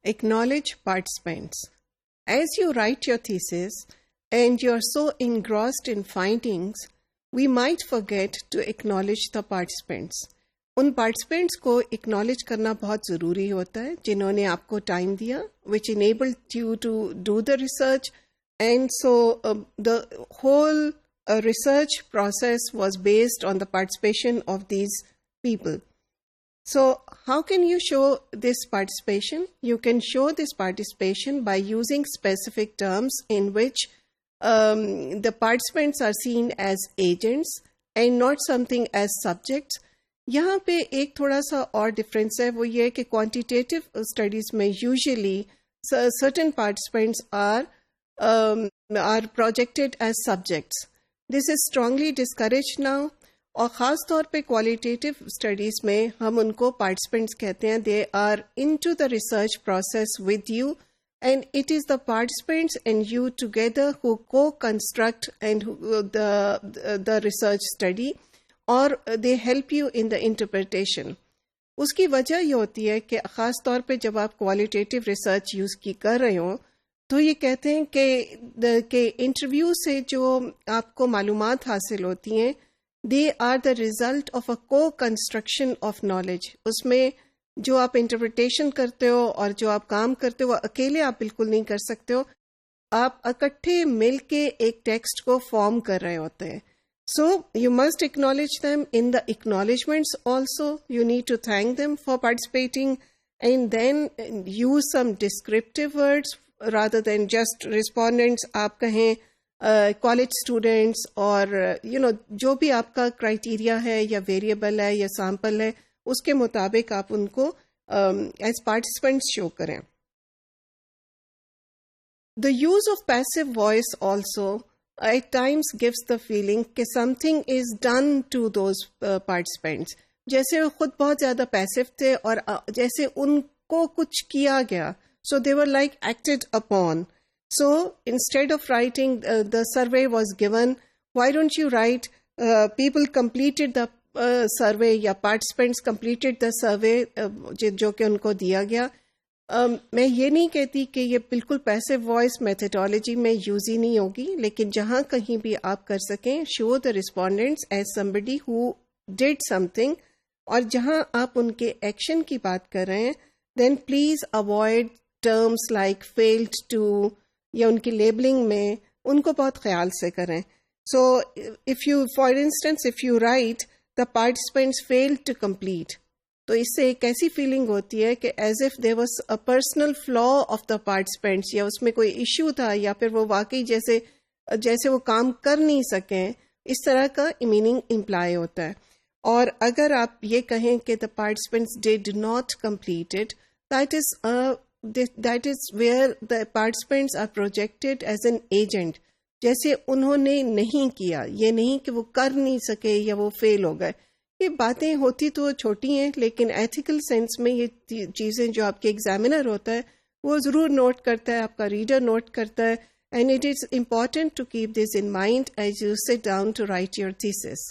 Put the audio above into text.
Acknowledge participants. As you write your thesis and you're so engrossed in findings, we might forget to acknowledge the participants. उन participants को acknowledge करना बहुत ज़रूरी होता है जिन्होंने आपको time दिया, which enabled you to do the research, and so the whole research process was based on the participation of these people. So how can you show this participation? You can show this participation by using specific terms in which the participants are seen as agents and not something as subjects. यहाँ पे एक थोड़ा सा और difference है, वो ये है कि क्वांटिटेटिव स्टडीज में usually certain participants are projected as subjects. This is strongly discouraged now. और ख़ास तौर पे क्वालिटेटिव स्टडीज़ में हम उनको पार्टिसिपेंट्स कहते हैं. They are into the research process with you and it is the participants and you together who co-construct and the research study, or they help you in the interpretation. उसकी वजह ये होती है कि ख़ास तौर पे जब आप क्वालिटेटिव रिसर्च यूज़ की कर रहे हो तो ये कहते हैं कि इंटरव्यू से जो आपको मालूमात हासिल होती हैं, they are the result of a co-construction of knowledge. उसमें जो आप इंटरप्रिटेशन करते हो और जो आप काम करते हो वो अकेले आप बिल्कुल नहीं कर सकते हो, आप इकट्ठे मिल के एक टेक्स्ट को फॉर्म कर रहे होते हैं. So you must acknowledge them in the acknowledgements also. You need to thank them for participating and then use some descriptive words rather than just respondents. आप कहें कॉलेज स्टूडेंट्स और जो भी आपका क्राइटेरिया है या वेरिएबल है या सैम्पल है उसके मुताबिक आप उनको एज पार्टिसिपेंट्स शो करें. The use of passive voice also at times gives the feeling कि something is done to those participants. जैसे वो खुद बहुत ज़्यादा पैसिव थे और जैसे उनको कुछ किया गया, so they were like acted upon. So instead of writing the survey was given, why don't you write people completed the survey या participants completed the survey जो कि उनको दिया गया. मैं ये नहीं कहती कि ये बिल्कुल पैसिव वॉइस मेथडोलॉजी में यूज ही नहीं होगी, लेकिन जहाँ कहीं भी आप कर सकें show the respondents as somebody who did something, और जहाँ आप उनके एक्शन की बात कर रहे हैं then please avoid terms like failed to या उनकी लेबलिंग में उनको बहुत ख्याल से करें. So if you for instance if you write the participants failed to complete, तो इससे एक ऐसी फीलिंग होती है कि as if there was a personal flaw of the participants, या उसमें कोई इश्यू था या फिर वो वाकई जैसे वो काम कर नहीं सकें, इस तरह का मीनिंग इम्प्लाई होता है. और अगर आप ये कहें कि the participants did not completed, that is where the participants are projected as an agent. जैसे उन्होंने नहीं किया, ये नहीं कि वो कर नहीं सके या वो फेल हो गए. ये बातें होती तो छोटी हैं, लेकिन एथिकल सेंस में ये चीज़ें जो आपके एग्जामिनर होता है वो ज़रूर नोट करता है, आपका रीडर नोट करता है. And it is important to keep this in mind as you sit down to write your thesis.